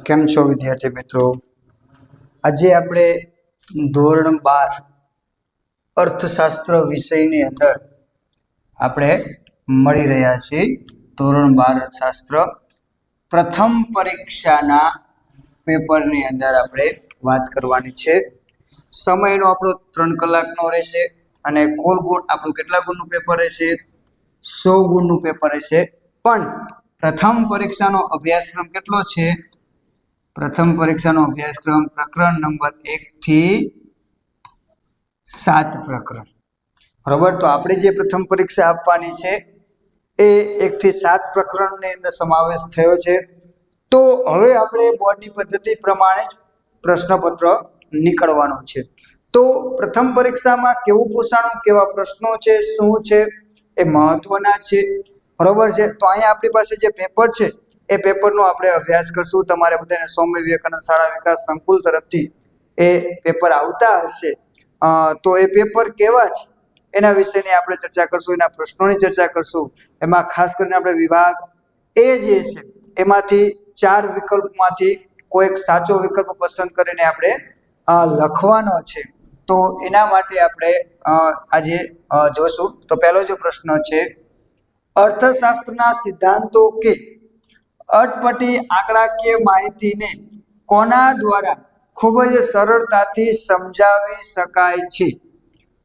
કેમ છો વિદ્યાર્થી મિત્રો? આજે આપણે ધોરણ 12 અર્થશાસ્ત્ર વિષયની અંદર આપણે મળી રહ્યા છીએ. ધોરણ 12 અર્થશાસ્ત્ર પ્રથમ પરીક્ષાના પેપરની અંદર આપણે વાત કરવાની છે. સમયનો આપણો 3 કલાકનો રહેશે અને કુલ ગુણ આપણું કેટલા ગુણનું પેપર રહેશે? 100 ગુણનું પેપર રહેશે. પણ પ્રથમ પરીક્ષાનો અભ્યાસક્રમ કેટલો છે? પ્રથમ પરીક્ષાનો અભ્યાસક્રમ પ્રકરણ નંબર 1 થી 7 પ્રકરણ. બરાબર, તો આપણે જે પ્રથમ પરીક્ષા આપવાની છે એ 1 થી 7 પ્રકરણની અંદર સમાવેશ થયો છે. તો હવે આપણે બોર્ડની પદ્ધતિ પ્રમાણે જ પ્રશ્નપત્ર નીકળવાનું છે. તો પ્રથમ પરીક્ષામાં કેવું પૂછાણું, કેવા પ્રશ્નો છે, શું છે એ મહત્વના છે. બરોબર છે. તો અહીંયા આપણી પાસે જે પેપર છે એ પેપરનો આપણે અભ્યાસ કરશું. તમારે બધાને સ્વામી વિવેકાનંદ શાળા વિકાસ સંકુલ તરફથી એ પેપર આવતા હશે. તો એ પેપર કેવા છે એના વિશેની આપણે ચર્ચા કરશું, એના પ્રશ્નોની ચર્ચા કરશું. એમાં ખાસ કરીને આપણે વિભાગ એ જે છે એમાંથી 4 વિકલ્પમાંથી કોઈ સાચો વિકલ્પ પસંદ કરીને આપણે લખવાનો છે. તો એના માટે આપણે આજે જોશું. તો પહેલો જો પ્રશ્ન છે, અર્થશાસ્ત્રના સિદ્ધાંતો કે અટપટી આંકડાકીય માહિતીને કોના દ્વારા ખૂબ જ સરળતાથી સમજાવી શકાય છે?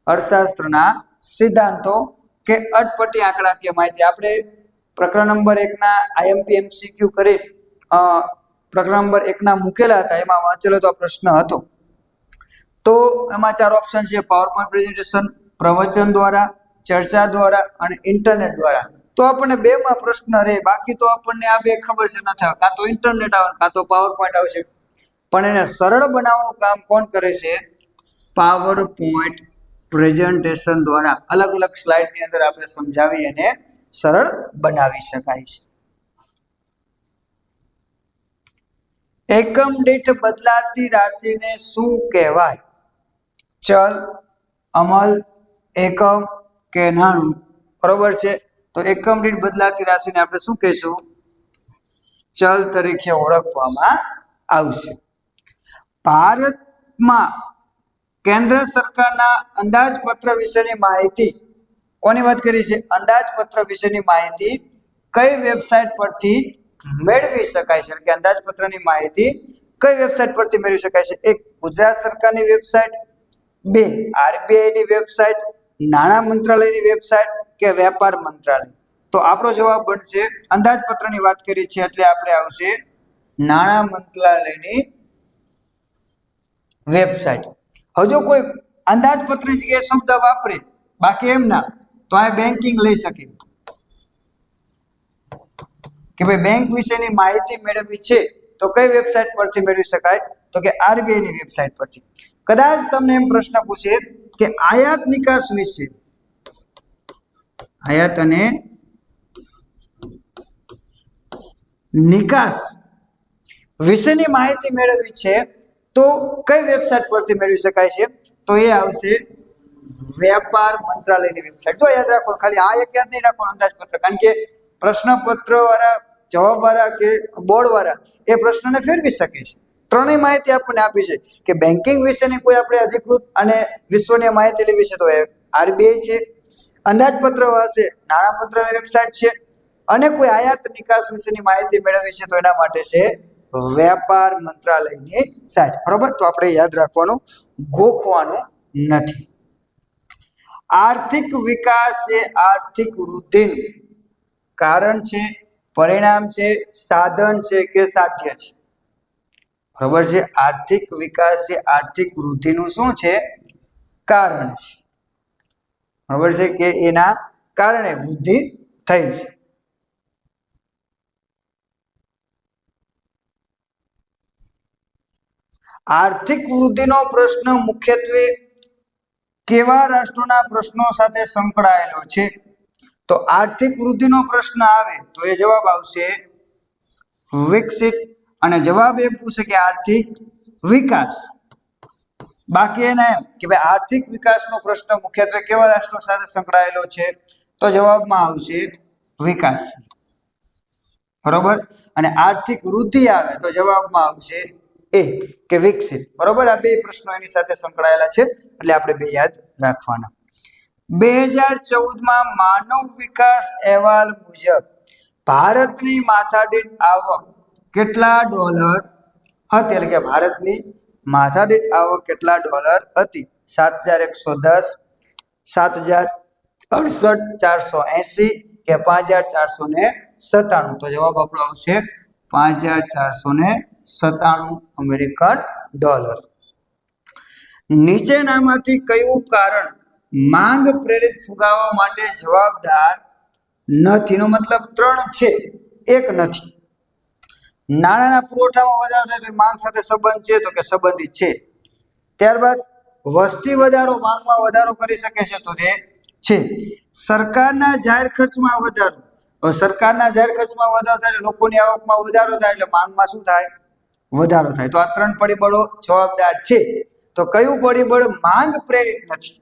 અર્થશાસ્ત્રના સિદ્ધાંતો કે અટપટી આંકડાકીય માહિતી. આપણે પ્રકરણ નંબર 1 ના આઈએમપી એમસીક્યુ કરી પ્રકરણ નંબર 1 ના મૂકેલા હતા, એમાં વાંચેલો તો પ્રશ્ન હતો. તો એમાં 4 ઓપ્શન છે: પાવરપોઈન્ટ પ્રેઝન્ટેશન, પ્રવચન દ્વારા, ચર્ચા દ્વારા અને ઇન્ટરનેટ દ્વારા. તો આપણને 2 માં પ્રશ્ન રહે, બાકી તો આપણને આ 2 ખબર છે નથી, કાં તો ઇન્ટરનેટ આવે કાં તો પાવરપોઈન્ટ આવશે. પણ એને સરળ બનાવવાનું કામ કોણ કરે છે? પાવરપોઈન્ટ પ્રેઝન્ટેશન દ્વારા અલગ અલગ સ્લાઇડની અંદર આપણે સમજાવી અને સરળ બનાવી શકાય છે. એકમ દીઠ બદલાતી રાશિને શું કહેવાય? ચલ, અમલ, એકમ કે નાણું? બરોબર છે. તો એકમ દીઠ બદલાતી રાશિને આપણે શું કહીશું? ચલ તરીકે ઓળખવામાં આવશે. ભારતમાં કેન્દ્ર સરકારના અંદાજપત્ર વિશેની માહિતી, કોની વાત કરી છે? અંદાજપત્ર વિશેની માહિતી કઈ વેબસાઇટ પરથી મેળવી શકાય છે? કે અંદાજપત્રની માહિતી કઈ વેબસાઇટ પરથી મેળવી શકાય છે? 1 ગુજરાત સરકારની વેબસાઇટ, 2 આરબીઆઈ ની વેબસાઇટ, નાણાં મંત્રાલયની વેબસાઇટ કે વેપાર મંત્રાલય? તો આપણો જવાબ બનશે, અંદાજપત્રની વાત કરી છે એટલે આપણે આવશે નાણાં મંત્રાલયની વેબસાઇટ. હવે જો કોઈ અંદાજપત્રની જગ્યાએ શબ્દ વાપરે, બાકી એમ ના, તો આ બેન્કિંગ લઈ શકે કે ભાઈ બેંક વિશેની માહિતી મેળવવી છે તો કઈ વેબસાઇટ પરથી મેળવી શકાય? તો કે આરબીઆઈ ની વેબસાઇટ પરથી. કદાચ તમને એમ પ્રશ્ન પૂછે કે આયાત નિકાસ વિશે, આયાત અને નિકાસ વિશેની માહિતી મેળવવી છે તો કઈ વેબસાઇટ પરથી મેળવી શકાય છે? તો એ આવશે વેપાર મંત્રાલયની વેબસાઇટ. જો યાદ રાખો, ખાલી આ એક યાદ નહીં રાખવાનું અંદાજપત્ર, કારણ કે પ્રશ્નપત્ર વાળા, જવાબ વાળા કે બોર્ડ વાળા એ પ્રશ્નને ફેરવી શકે છે. ત્રણેય માહિતી આપણને આપી છે કે બેન્કિંગ વિશેની કોઈ આપણે અધિકૃત અને વિશ્વનીય માહિતી લેવી છે તો એ આરબીઆઈ છે, અંદાજપત્ર હશે નાણાં મંત્રાલય વેબસાઇટ છે, અને કોઈ આયાત નિકાસ વિશેની માહિતી મેળવવી છે તો એના માટે છે વેપાર મંત્રાલયની સાઇટ. બરોબર, તો આપણે યાદ રાખવાનું, ગોખવાનું નથી. આર્થિક વિકાસ એ આર્થિક વૃદ્ધિનું કારણ છે, પરિણામ છે, સાધન છે કે સાધ્ય છે? બરોબર છે. આર્થિક વિકાસ એ આર્થિક વૃદ્ધિનું શું છે? કારણ છે. બરોબર છે, કે એના કારણે વૃદ્ધિ થઈ છે. આર્થિક વૃદ્ધિનો પ્રશ્ન મુખ્યત્વે કેવા રાષ્ટ્રોના પ્રશ્નો સાથે સંકળાયેલો છે? તો આર્થિક વૃદ્ધિનો પ્રશ્ન આવે તો એ જવાબ આવશે વિકસિત, અને જવાબ એ પૂછે કે આર્થિક વિકાસ. બાકી એને એમ કે ભાઈ આર્થિક વિકાસનો પ્રશ્ન મુખ્યત્વે કેવા રાષ્ટ્રો સાથે સંકળાયેલો છે? તો જવાબમાં આવશે વિકાસ. બરોબર. અને આર્થિક વૃદ્ધિ આવે તો જવાબમાં આવશે એ કે વિકસિત. બરોબર, આ બે પ્રશ્નો એની સાથે સંકળાયેલા છે એટલે આપણે બે યાદ રાખવાના. 2014માં માનવ વિકાસ અહેવાલ મુજબ ભારતની માથાદીઠ આવક કેટલા ડોલર હતી? એટલે કે ભારતની માથાદીઠ આવક કેટલા ડોલર હતી? 7,110, 7,068, 480 કે 5,497? તો જવાબ આપણો આવશે 5,497 અમેરિકન ડોલર. નીચેનામાંથી કયું કારણ માંગ પ્રેરિત ફુગાવા માટે જવાબદાર નથી? નો મતલબ 3 છે, 1 નથી. નાણાંના પુરવઠામાં વધારો થાય તો માંગ સાથે સંબંધ છે તો કે સંબંધિત છે. ત્યારબાદ વસ્તી વધારો માંગમાં વધારો કરી શકે છે તો તે છે. સરકારના જાહેર ખર્ચમાં વધારો, સરકારના જાહેર ખર્ચમાં વધારો થાય એટલે લોકોની આવકમાં વધારો થાય એટલે માંગમાં શું થાય? વધારો થાય. તો આ 3 પરિબળો જવાબદાર છે. તો કયું પરિબળ માંગ પ્રેરિત નથી?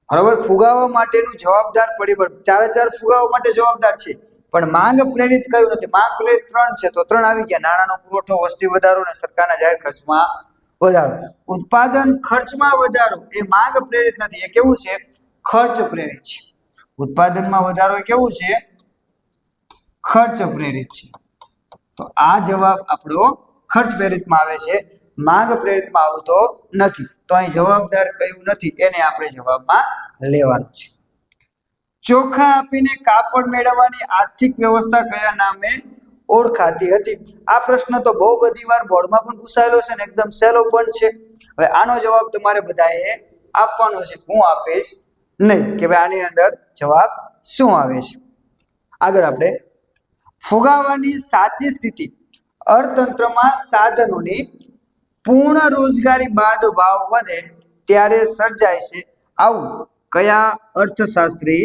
બરાબર, ફુગાવા માટેનું જવાબદાર પરિબળ 4 ફુગાવા માટે જવાબદાર છે પણ માંગ પ્રેરિત કયું નથી? માંગ પ્રેરિત 3 છે તો 3 આવી ગયા. નાણાંનો પુરવઠો, વસ્તી વધારો અને સરકારના જાહેર ખર્ચમાં વધારો. ઉત્પાદન ખર્ચમાં વધારો એ માંગ પ્રેરિત નથી, એ કેવું છે? ખર્ચ પ્રેરિત છે. ઉત્પાદનમાં વધારો એ કેવું છે? ખર્ચ પ્રેરિત છે. તો આ જવાબ આપણો ખર્ચ પ્રેરિતમાં આવે છે, માંગ પ્રેરિતમાં આવતો નથી. તો અહીં જવાબદાર કયું નથી એને આપણે જવાબમાં લેવાનું છે. ચોખા આપીને કાપડ મેળવવાની આર્થિક વ્યવસ્થા કયા નામે ઓળખાતી હતી? આ પ્રશ્ન તો બહુ બધી વાર બોર્ડમાં પણ પૂછાયેલો છે ને એકદમ સહેલો પણ છે. હવે આનો જવાબ તમારે બધાએ આપવાનો છે, હું આપીશ નહીં કે ભાઈ આની અંદર જવાબ શું આવે છે. આગળ આપણે ફુગાવાની સાચી સ્થિતિ અર્થતંત્રમાં સાધનોની પૂર્ણ રોજગારી બાદ ભાવ વધે ત્યારે સર્જાય છે, આવું કયા અર્થશાસ્ત્રી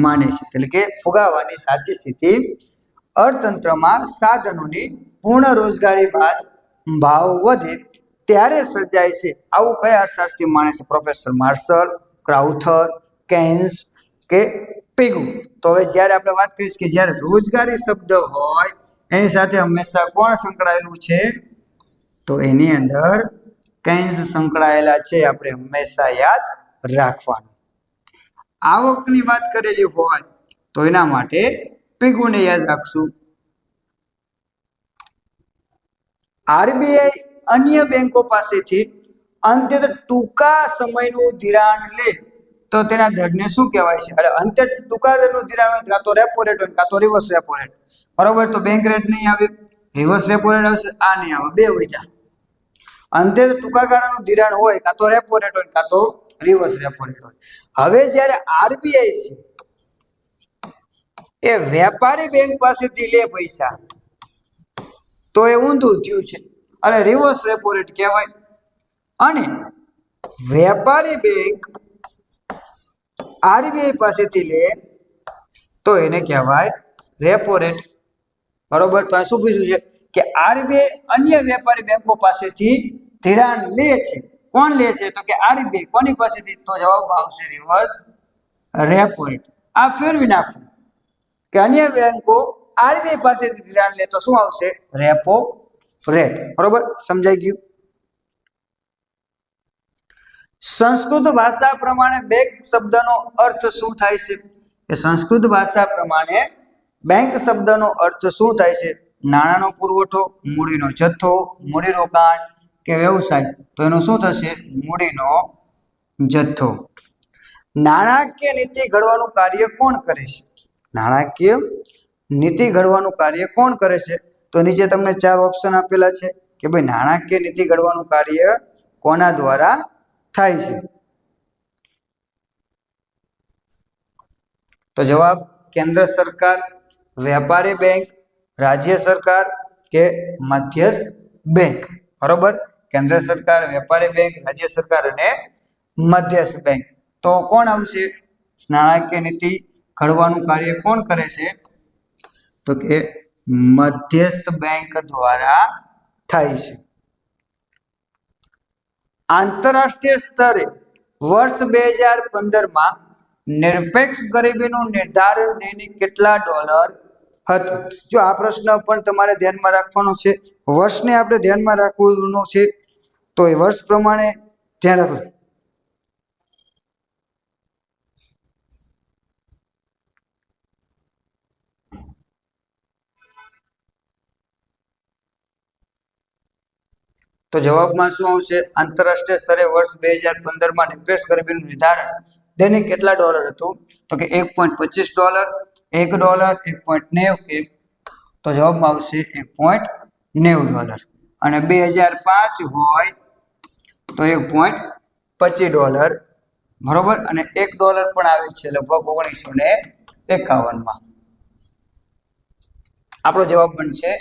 માને છે? એટલે કે ફુગાવાની સાચી સ્થિતિ અર્થતંત્રમાં સાધનોની પૂર્ણ રોજગારી બાદ ભાવ વધે ત્યારે સર્જાય છે, આવું કયા અર્થશાસ્ત્રી માને છે? પ્રોફેસર માર્શલ, ક્રાઉથર, કેન્સ કે પેગુ? તો હવે જ્યારે આપણે વાત કરીશું કે જ્યારે રોજગારી શબ્દ હોય એની સાથે હંમેશા કોણ સંકળાયેલું છે? તો એની અંદર કેન્સ સંકળાયેલા છે, આપણે હંમેશા યાદ રાખવાનું. આવકની વાત કરેલી હોય તો એના માટે પેગુને યાદ રાખશું. આરબીઆઈ અન્ય બેંકો પાસેથી અંત્યત ટૂંકા સમયનું ધિરાણ લે તો તેના દરને શું કહેવાય છે? એટલે અંત્યત ટૂંકા દરનું ધિરાણ હોય કાં તો રેપો રેટ હોય કાં તો રિવર્સ રેપો રેટ. બરોબર, તો બેંક રેટ નહીં આવે, રિવર્સ રેપો રેટ આવશે, આ નહીં આવે, બે હોય. અંત્યત ટૂંકા ગાળાનું ધિરાણ હોય કાં તો રેપો રેટ હોય કાં તો રિવર્સ રેપો રેટ હોય. હવે જ્યારે આરબીઆઈ છે એ વેપારી બેંક પાસેથી લે પૈસા તો એ ઊંધું થયું છે, એટલે રિવર્સ રેપો રેટ કહેવાય. અને વેપારી બેંક આરબીઆઈ પાસેથી લે તો એને કહેવાય રેપો રેટ. બરોબર, તો આ શું પૂછ્યું છે કે આરબીઆઈ અન્ય વેપારી બેંકો પાસેથી ધિરાણ લે છે. કોણ લે છે? તો કે આરબીઆઈ. કોની પાસેથી? તો જવાબ આવશે રિવર્સ રેપો રેટ. આ ફેરવી નાખો કે અન્ય બેંકો આરબીઆઈ પાસેથી ધિરાણ લે તો શું આવશે? Repo rate. બરોબર, સમજાઈ ગયું? સંસ્કૃત ભાષા પ્રમાણે બેંક શબ્દનો અર્થ શું થાય છે? કે સંસ્કૃત ભાષા પ્રમાણે બેંક શબ્દનો અર્થ શું થાય છે? નાણાંનો પુરવઠો, મૂડીનો જથ્થો, મૂડીરોકાણ કે વ્યવસાય? તો એનું શું થશે? મૂડીનો જથ્થો. નાણાકીય નીતિ ઘડવાનું કાર્ય કોણ કરે છે? નાણાકીય નીતિ ઘડવાનું કાર્ય કોણ કરે છે? તો નીચે તમને 4 ઓપ્શન આપેલા છે કે ભાઈ નાણાકીય નીતિ ઘડવાનું કાર્ય કોના દ્વારા થાય છે? તો જવાબ કેન્દ્ર સરકાર, વેપારી બેંક, રાજ્ય સરકાર કે મધ્યસ્થ બેંક. બરોબર, કેન્દ્ર સરકાર, વેપારી બેંક, રાજ્ય સરકાર અને મધ્યસ્થ બેંક. તો કોણ આવશે? નાણાકીય નીતિ ઘડવાનું કાર્ય કોણ કરે છે? તો કે મધ્યસ્થ બેંક દ્વારા થાય છે. આંતરરાષ્ટ્રીય સ્તરે વર્ષ 2015માં નિરપેક્ષ ગરીબીનું નિર્ધારણ દૈનિક કેટલા ડોલર હતું. જો આ પ્રશ્ન પણ તમારે ધ્યાનમાં રાખવાનો છે. વર્ષને આપણે ધ્યાનમાં રાખવાનું છે, તો એ વર્ષ પ્રમાણે ધ્યાન રાખો. તો જવાબમાં શું આવશે? આંતરરાષ્ટ્રીય સ્તરે વર્ષ 2015 નિરપેક્ષ ગરીબીનું નિર્ધારણ દૈનિક કેટલા ડોલર હતું? તો કે $1.25, $1, 1.91. તો જવાબમાં આવશે $1.90. અને 2005 હોય તો $1.25, બરોબર. અને $1 પણ આવે છે લગભગ 1951. આપણો જવાબ બનશે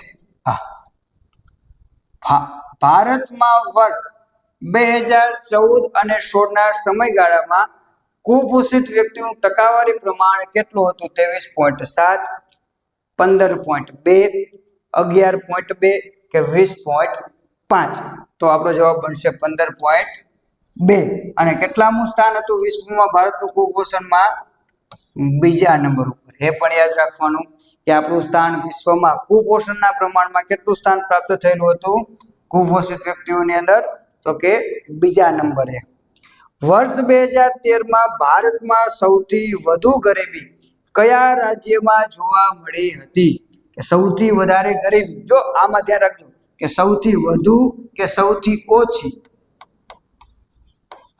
હા. ભારતમાં વર્ષ 2014 અને 16 ના સમયગાળામાં કુપોષિત વ્યક્તિનું ટકાવારી પ્રમાણ કેટલું હતું? 23.7, 15.2, 11.2 કે 20.5? તો આપણો જવાબ બનશે 15.2. અને કેટલામું સ્થાન હતું વિશ્વમાં ભારતનું કુપોષણમાં? બીજા નંબર ઉપર. એ પણ યાદ રાખવાનું કે આપણું સ્થાન વિશ્વમાં કુપોષણના પ્રમાણમાં કેટલું સ્થાન પ્રાપ્ત થયેલું હતું કુપોષિત વ્યક્તિઓની અંદર? તો કે બીજા નંબરે. વર્ષ 2013 ભારતમાં સૌથી વધુ ગરીબી કયા રાજ્યમાં જોવા મળી હતી? કે સૌથી વધારે ગરીબી, જો આમાં ધ્યાન રાખજો કે સૌથી વધુ કે સૌથી ઓછી,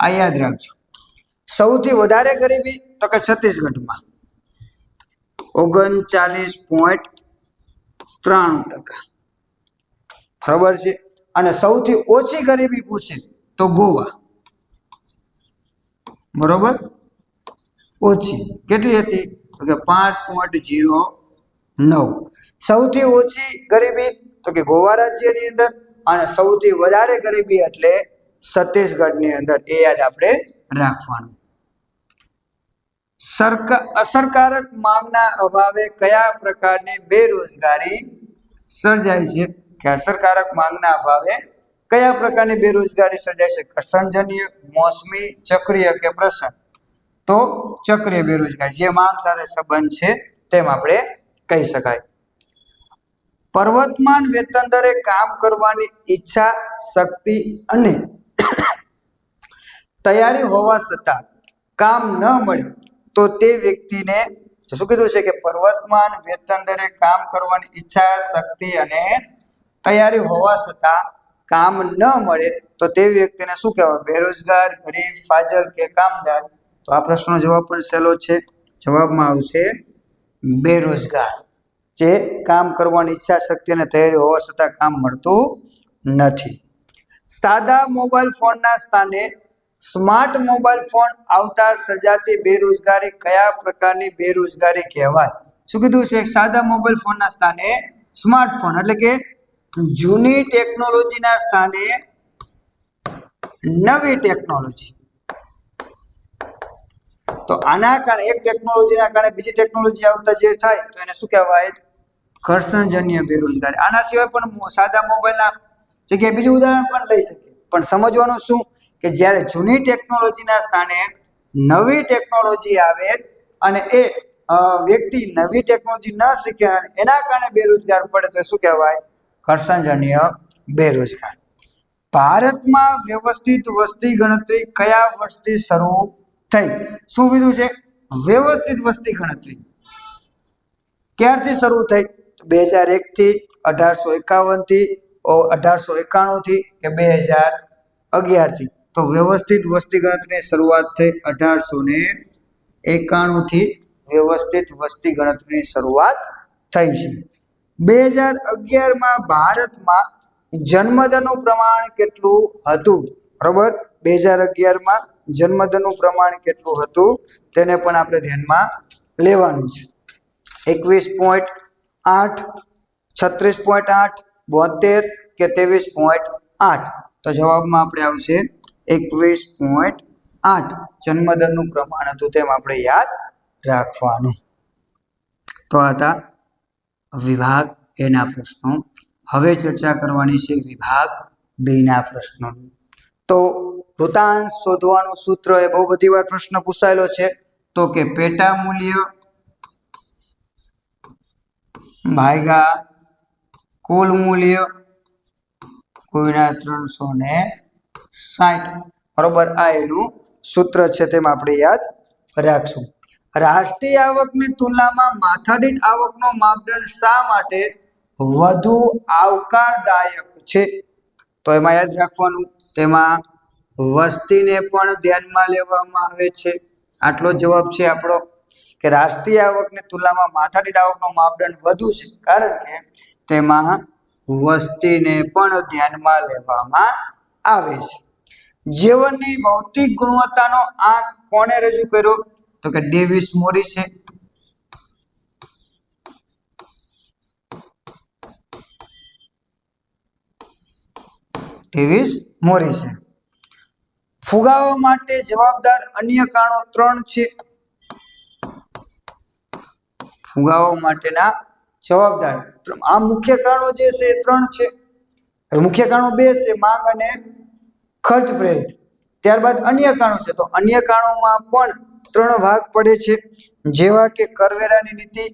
આ યાદ રાખજો. સૌથી વધારે ગરીબી તો કે છત્તીસગઢમાં 39.93%, બરાબર છે. અને સૌથી ઓછી ગરીબી પૂછે તો ગોવા, બરોબર. ઓછી કેટલી હતી? તો કે 5.09. સૌથી ઓછી ગરીબી તો કે ગોવા રાજ્યની અંદર, અને સૌથી વધારે ગરીબી એટલે છત્તીસગઢની અંદર. એ યાદ આપણે રાખવાનું. અસરકારક માંગના અભાવે કયા પ્રકારની બેરોજગારી સર્જાય છે? કે અસરકારક માંગના અભાવે કયા પ્રકારની બેરોજગારી સર્જાય છે? ઘર્ષણજન્ય, મોસમી, ચક્રીય કે પ્રસંગ? તો ચક્રીય બેરોજગારી, જે માંગ સાથે સંબંધ છે તેમ આપણે કહી શકાય. પર્વતમાન વેતન દરે કામ કરવાની ઈચ્છા, શક્તિ અને તૈયારી હોવા છતાં કામ ન મળે તો તે વ્યક્તિને શું કીધું છે? કે પર્વતમાન વેતન દરે કામ કરવાની ઈચ્છા, શક્તિ અને તૈયારી હોવા છતાં કામ ન મળે તો તે વ્યક્તિને શું કહેવાય? બેરોજગાર, ગરીબ, ફાજલ કે કામદાર? તો આ પ્રશ્નનો જવાબ પણ સહેલો છે. જવાબમાં આવશે બેરોજગાર, જે કામ કરવાની ઈચ્છા, શક્તિ અને તૈયારી હોવા છતાં કામ મળતું નથી. સાદા મોબાઈલ ફોનના સ્થાને સ્માર્ટ મોબાઈલ ફોન આવતા સર્જાતી બેરોજગારી કયા પ્રકારની બેરોજગારી કહેવાય? શું કીધું છે? સાદા મોબાઈલ ફોનના સ્થાને સ્માર્ટફોન, એટલે કે જૂની ટેકનોલોજીના સ્થાને નવી ટેકનોલોજી. તો આના કારણે એક ટેકનોલોજીના કારણે બીજી ટેકનોલોજી આવતા જે થાય તો એને શું કહેવાય? ઘર્ષણજન્ય બેરોજગારી. આના સિવાય પણ સાદા મોબાઈલના જગ્યાએ બીજું ઉદાહરણ પણ લઈ શકીએ. પણ સમજવાનું શું કે જ્યારે જૂની ટેકનોલોજીના સ્થાને નવી ટેકનોલોજી આવે અને એ વ્યક્તિ નવી ટેકનોલોજી ન શીખે એના કારણે બેરોજગાર પડે તો શું કહેવાય? ઘર્ષણજન્ય બેરોજગાર. ભારતમાં વ્યવસ્થિત વસ્તી ગણતરી કયા વર્ષથી શરૂ થઈ? શું કીધું છે? વ્યવસ્થિત વસ્તી ગણતરી ક્યારથી શરૂ થઈ? 2001 થી, 1851 થી, 1891 થી કે 2011 થી? તો વ્યવસ્થિત વસ્તી ગણતરીની શરૂઆત થઈ 1891 થી. વ્યવસ્થિત વસ્તી ગણતરીની શરૂઆત થઈ છે. 2011 ભારતમાં જન્મદરનું પ્રમાણ કેટલું હતું? બરોબર. 2011 જન્મદરનું પ્રમાણ કેટલું હતું તેને પણ આપણે ધ્યાનમાં લેવાનું છે. 21.8, 36.8, 72 કે 23.8? તો જવાબમાં આપણે આવશે 21.8 જન્મદરનું પ્રમાણ હતું તેમ આપણે યાદ રાખવાનું. તો હતા વિભાગ એના પ્રશ્નો. હવે ચર્ચા કરવાની છે વિભાગ બેના પ્રશ્નો. તો વૃતાંશ શોધવાનું સૂત્ર એ બહુ બધી વાર પ્રશ્ન પૂછાયેલો છે. તો કે પેટા મૂલ્ય ભાગ્યા કુલ મૂલ્ય ગુણ્યા 360, બરોબર. આ એનું સૂત્ર છે, તેમ આપણે યાદ રાખશું. રાષ્ટ્રીય આવકની તુલનામાં માથાદીઠ આવકનો માપદંડ શા માટે વધુ આવકારદાયક છે? તો એમાં યાદ રાખવાનું, તેમાં વસ્તીને પણ ધ્યાનમાં લેવામાં આવે છે. આટલો જવાબ છે આપણો કે રાષ્ટ્રીય આવકની તુલનામાં માથાદીઠ આવકનો માપદંડ વધુ છે, કારણ કે તેમાં વસ્તીને પણ ધ્યાનમાં લેવામાં આવે છે. જીવનની ભૌતિક ગુણવત્તાનો આંક કોણે રજૂ કર્યો? તો કે ડેવિસ મોરિસે. ડેવિસ મોરિસે. ફુગાવા માટે જવાબદાર અન્ય કારણો 3 છે. ફુગાવા માટેના જવાબદાર આ મુખ્ય કારણો જે છે 3 છે. મુખ્ય કારણો 2 છે, માંગ અને ખર્ચ પ્રેરિત. ત્યારબાદ અન્ય કારણો છે, તો અન્ય કારણોમાં પણ 3 ભાગ પડે છે, જેવા કે કરવેરાની નીતિ,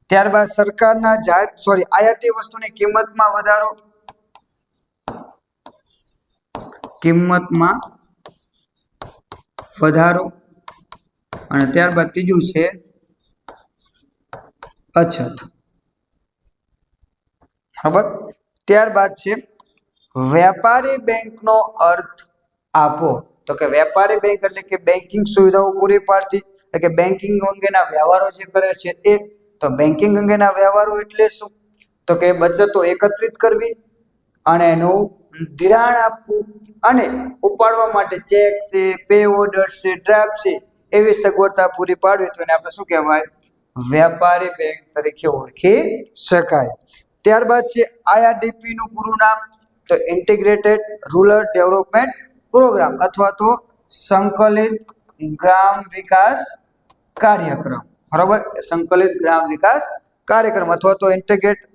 ત્યારબાદ સરકારના આયાતી વસ્તુની કિંમતમાં વધારો, અને ત્યારબાદ ત્રીજું છે અછત. બરાબર. ત્યારબાદ છે વેપારી બેંકનો અર્થ આપો. તો કે વેપારી બેંક એટલે કે બેન્કિંગ સુવિધાઓ પૂરી પાડતી, એટલે કે બેન્કિંગ અંગેના વ્યવહારો જે કરે છે એ. તો બેન્કિંગ અંગેના વ્યવહારો એટલે શું? તો કે બચતો એકત્રિત કરવી અને એનું ધિરાણ આપવું અને ઉપાડવા માટે ચેક છે, પે ઓર્ડર છે, ડ્રાફ્ટ છે, એવી સગવડતા પૂરી પાડવી, તો એને આપણે શું કહેવાય? વેપારી બેંક તરીકે ઓળખી શકાય. ત્યારબાદ છે આઈઆરડીપી નું પૂરું નામ, તો ઇન્ટિગ્રેટેડ રૂરલ ડેવલપમેન્ટ પ્રોગ્રામ અથવા તો સંકલિત ગ્રામ વિકાસ કાર્યક્રમ. બરાબર. સંકલિત ગ્રામ વિકાસ કાર્યક્રમ અથવા તો ઇન્ટિગ્રેટેડ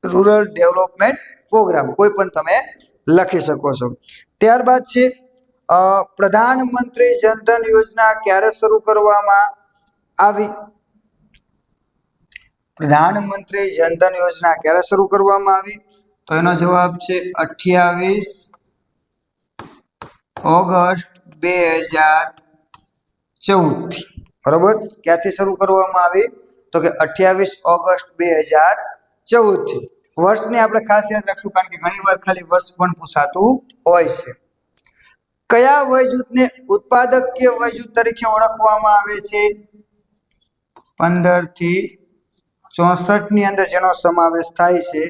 રૂરલ ડેવલપમેન્ટ પ્રોગ્રામ, કોઈ પણ તમે લખી શકો છો. ત્યારબાદ છે પ્રધાનમંત્રી જનધન યોજના ક્યારે શરૂ કરવામાં આવી? પ્રધાનમંત્રી જનધન યોજના ક્યારે શરૂ કરવામાં આવી? તો એનો જવાબ છે 28 ઓગસ્ટ 2014 થી. બરોબર. ક્યાંથી શરૂ કરવામાં આવી? તો કે 28 ઓગસ્ટ 2014 થી. વર્ષને આપણે ખાસ યાદ રાખશું, કારણ કે ઘણી વાર ખાલી વર્ષ પણ પૂછાતું હોય છે. કયા વય જૂથને ઉત્પાદકીય વય જૂથ તરીકે ઓળખવામાં આવે છે? 15 થી 64 ની અંદર જેનો સમાવેશ થાય છે,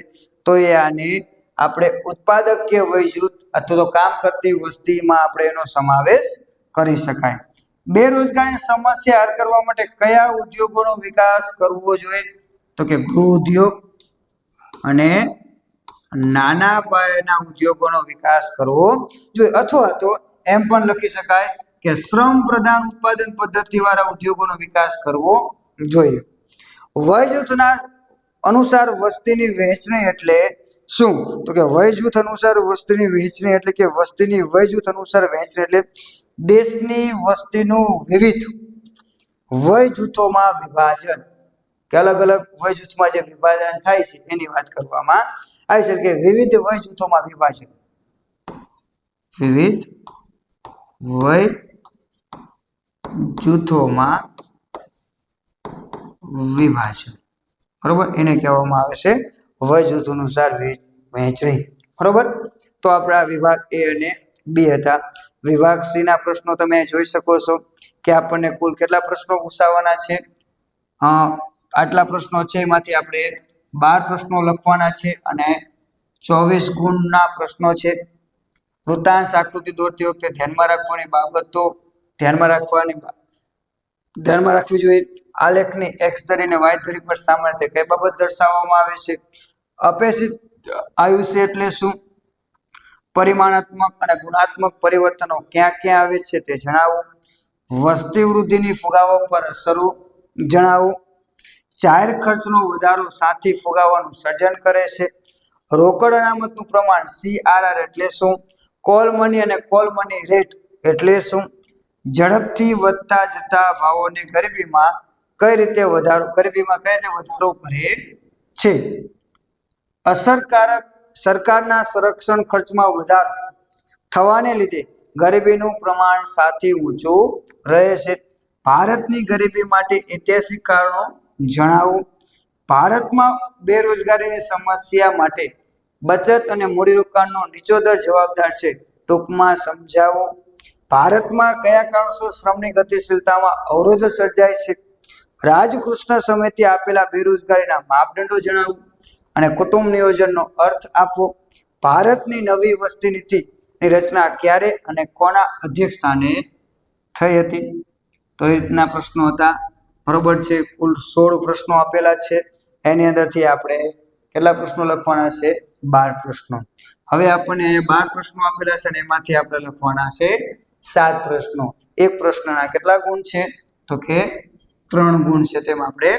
તો એ આને આપણે ઉત્પાદકીય વય જૂથ અથવા તો કામ કરતી વસ્તીમાં આપણે એનો સમાવેશ કરી શકાય. બેરોજગારીની સમસ્યા હલ કરવા માટે કયા ઉદ્યોગોનો વિકાસ કરવો જોઈએ? તો કે ગૃહ ઉદ્યોગ અને નાના પાયાના ઉદ્યોગોનો વિકાસ કરવો જોઈએ, અથવા તો એમ પણ લખી શકાય કે શ્રમ પ્રધાન ઉત્પાદન પદ્ધતિ વાળા ઉદ્યોગોનો વિકાસ કરવો જોઈએ. વય જૂથના અનુસાર વસ્તીની વહેંચણી એટલે શું? તો કે વય જૂથ અનુસાર વસ્તીની વહેંચણી એટલે કે વસ્તીની વય જૂથ અનુસાર વહેંચણી એટલે દેશની વસ્તીનું વિવિધ વય જૂથોમાં વિભાજન, કે અલગ અલગ વય જૂથમાં જે વિભાજન થાય છે એની વાત કરવામાં આવે છે, કે વિવિધ વય જૂથોમાં વિભાજન, વિવિધ વય જૂથોમાં વિભાજન. બરોબર. એને કહેવામાં આવે છે વય જૂથ અનુસાર વહેંચણી. બરોબર. તો આપણા વિભાગ એ અને બી હતા. વિભાગ સી ના પ્રશ્નો તમે જોઈ શકો છો કે આપણને કુલ કેટલા પ્રશ્નો પૂછાવાના છે? આટલા પ્રશ્નો છે, એમાંથી આપણે 12 પ્રશ્નો લખવાના છે અને 24 ગુણના પ્રશ્નો છે. વૃત્તાંશ આકૃતિ દોરતી વખતે ધ્યાનમાં રાખવાની બાબતો ધ્યાનમાં રાખવી જોઈએ. આલેખની એક્સ ધરી અને વાય ધરી પર સામાન્ય રીતે કઈ બાબત દર્શાવવામાં આવે છે? અપેક્ષિત આયુષ્ય એટલે શું? પરિમાણાત્મક અને ગુણાત્મક પરિવર્તનો ક્યાં ક્યાં આવે છે તે જણાવો. વસ્તી વૃદ્ધિની ફુગાવા પર અસરો જણાવો. જાહેર ખર્ચનો વધારો સાથી ફુગાવાનું સર્જન કરે છે. રોકડ અનામતનું પ્રમાણ CRR એટલે શું? કોલ મની અને કોલ મની રેટ એટલે શું? ઝડપથી વધતા જતા ભાવોને ગરીબીમાં કઈ રીતે વધારો કરે છે? અસરકારક સરકારના સંરક્ષણ ખર્ચમાં વધારો થવાને લીધે ગરીબીનું પ્રમાણ સાથી ઊંચું રહે છે. ભારતની ગરીબી માટે ઐતિહાસિક કારણો જણાવો. ભારતમાં બેરોજગારીની સમસ્યા માટે બચત અને મૂડીરોકાણનો નીચો દર જવાબદાર છે. ટૂંકમાં સમજાવો. ભારતમાં કયા કારણોસર શ્રમની ગતિશીલતામાં અવરોધો સર્જાય છે? રાજકૃષ્ણ સમિતિ આપેલા બેરોજગારીના માપદંડો જણાવો અને કુટુંબ નિયોજનનો અર્થ આપવો. ભારતની નવી વસ્તી નીતિની રચના ક્યારે અને કોના અધ્યક્ષસ્થાને થઈ હતી? તો એ રીતના પ્રશ્નો હતા. બરોબર છે. કુલ 16 પ્રશ્નો આપેલા છે. એની અંદરથી આપણે કેટલા પ્રશ્નો લખવાના છે? 12 પ્રશ્નો. હવે આપણને 12 પ્રશ્નો આપેલા છે ને એમાંથી આપણે લખવાના છે 7 પ્રશ્નો. એક પ્રશ્નના કેટલા ગુણ છે? તો કે 3 ગુણ છે તેમ આપણે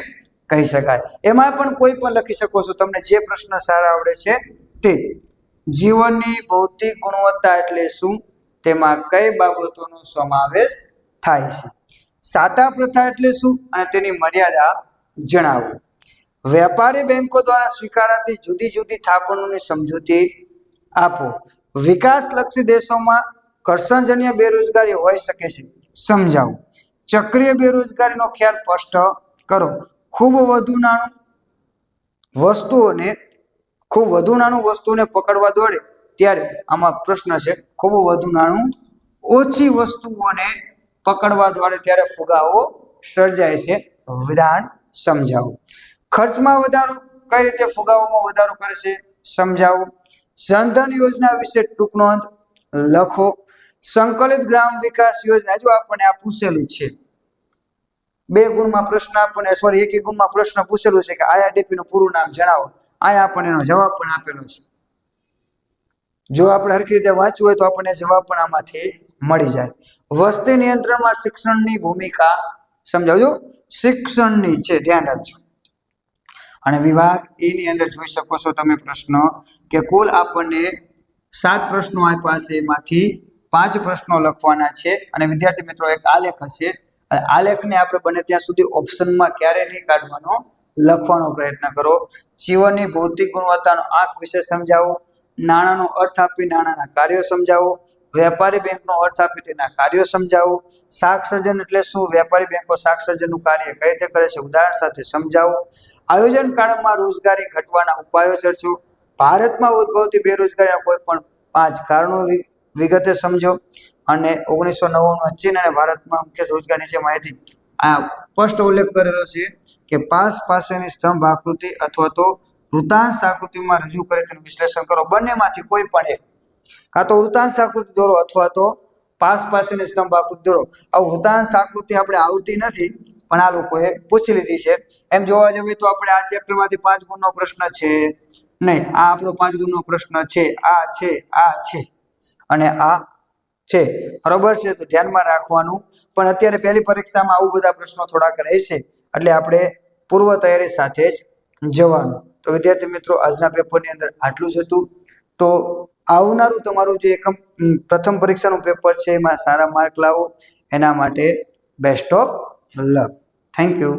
કહી શકાય. એમાં પણ કોઈ પણ લખી શકો છો, તમને જે પ્રશ્ન સારા આવડે છે તે. જીવનની ભૌતિક ગુણવત્તા એટલે શું? તેમાં કઈ બાબતોનો સમાવેશ થાય છે? સાટા પ્રથા એટલે શું અને તેની મર્યાદા જણાવો. વેપારી બેંકો દ્વારા સ્વીકારાતી જુદી જુદી થાપણોની સમજૂતી આપો. વિકાસલક્ષી દેશોમાં ઘર્ષણજન્ય બેરોજગારી હોઈ શકે છે, સમજાવો. ચક્રીય બેરોજગારીનો ખ્યાલ સ્પષ્ટ કરો. ખૂબ વધુ નાનું વસ્તુને પકડવા દોડે ત્યારે આમાં પ્રશ્ન છે, ખૂબ વધુ નાનું ઓછી વસ્તુઓને પકડવા દોડે ત્યારે ફુગાવો સર્જાય છે. વિધાન સમજાવો. ખર્ચમાં વધારો કઈ રીતે ફુગાવામાં વધારો કરે છે? સમજાવો. જનધન યોજના વિશે ટૂંક નોંધ લખો. સંકલિત ગ્રામ વિકાસ યોજના, જો આપણને આ પૂછેલું છે 2 ગુણમાં પ્રશ્ન આપણને એક ગુણમાં પ્રશ્ન પૂછેલું છે કે IRDP નું પૂરું નામ જણાવો. આયા આપણને એનો જવાબ પણ આપેલો છે. જો આપણે હરખી રીતે વાંચવું હોય તો આપણને જવાબ પણ આમાંથી મળી જાય. વસ્તી નિયંત્રણમાં શિક્ષણની ભૂમિકા સમજાવજો. શિક્ષણની છે, ધ્યાન રાખજો. અને વિભાગ એ ની અંદર જોઈ શકો છો તમે પ્રશ્ન કે કુલ આપણને 7 પ્રશ્નો આપ્યા છે, એમાંથી 5 પ્રશ્નો લખવાના છે. અને વિદ્યાર્થી મિત્રો એક આલેખ હશે, આલેખને આપણે બને ત્યાં સુધી ઓપ્શનમાં ક્યારે નહીં કાઢવાનો, લખવાનો પ્રયત્ન કરો. જીવનની ભૌતિક ગુણવત્તાનો આંક વિશે સમજાવો. નાણાંનો અર્થ આપી નાણાંના કાર્યો સમજાવો. વેપારી બેંકનો અર્થ આપી તેના કાર્યો સમજાવો. શાક સર્જન એટલે શું? વેપારી બેંકો શાક સર્જનનું કાર્ય કઈ રીતે કરે છે, ઉદાહરણ સાથે સમજાવો. આયોજન કાળમાં રોજગારી ઘટવાના ઉપાયો ચર્ચો. ભારતમાં ઉદ્ભવતી બેરોજગારીના કોઈ પણ 5 કારણો વિગતે સમજો. અને 1999 ચીન અને ભારતમાં મુખ્ય રોજગાર નીચે માહિતી આ સ્પષ્ટ ઉલ્લેખ કરેલો છે કે પાસ પાસેની સ્તંભ આકૃતિ અથવા તો વૃત્તાંશ આકૃતિમાં રજૂ કરે તેનું વિશ્લેષણ કરો. બંનેમાંથી કોઈ પણ એક, કાં તો વૃત્તાંશ આકૃતિ દોરો અથવા તો પાસ પાસેની સ્તંભ આકૃતિ દોરો. આ વૃત્તાંશ આકૃતિ આપણે આવતી નથી પણ આ લોકોએ પૂછી લીધી છે. એમ જોવા જઈએ તો આપણે આ ચેપ્ટરમાંથી 5 ગુણનો પ્રશ્ન છે નહીં, આ આપણો 5 ગુણનો પ્રશ્ન છે, આ છે અને આ છે. બરોબર છે, તો ધ્યાનમાં રાખવાનું. પણ અત્યારે પહેલી પરીક્ષામાં આવું બધા પ્રશ્નો થોડાક રહેશે એટલે આપણે પૂર્વ તૈયારી સાથે જ જવાનું. તો વિદ્યાર્થી મિત્રો આજના પેપરની અંદર આટલું જ હતું. તો આવનારું તમારું જે પ્રથમ પરીક્ષાનું પેપર છે એમાં સારા માર્ક લાવો, એના માટે best of luck. Thank you.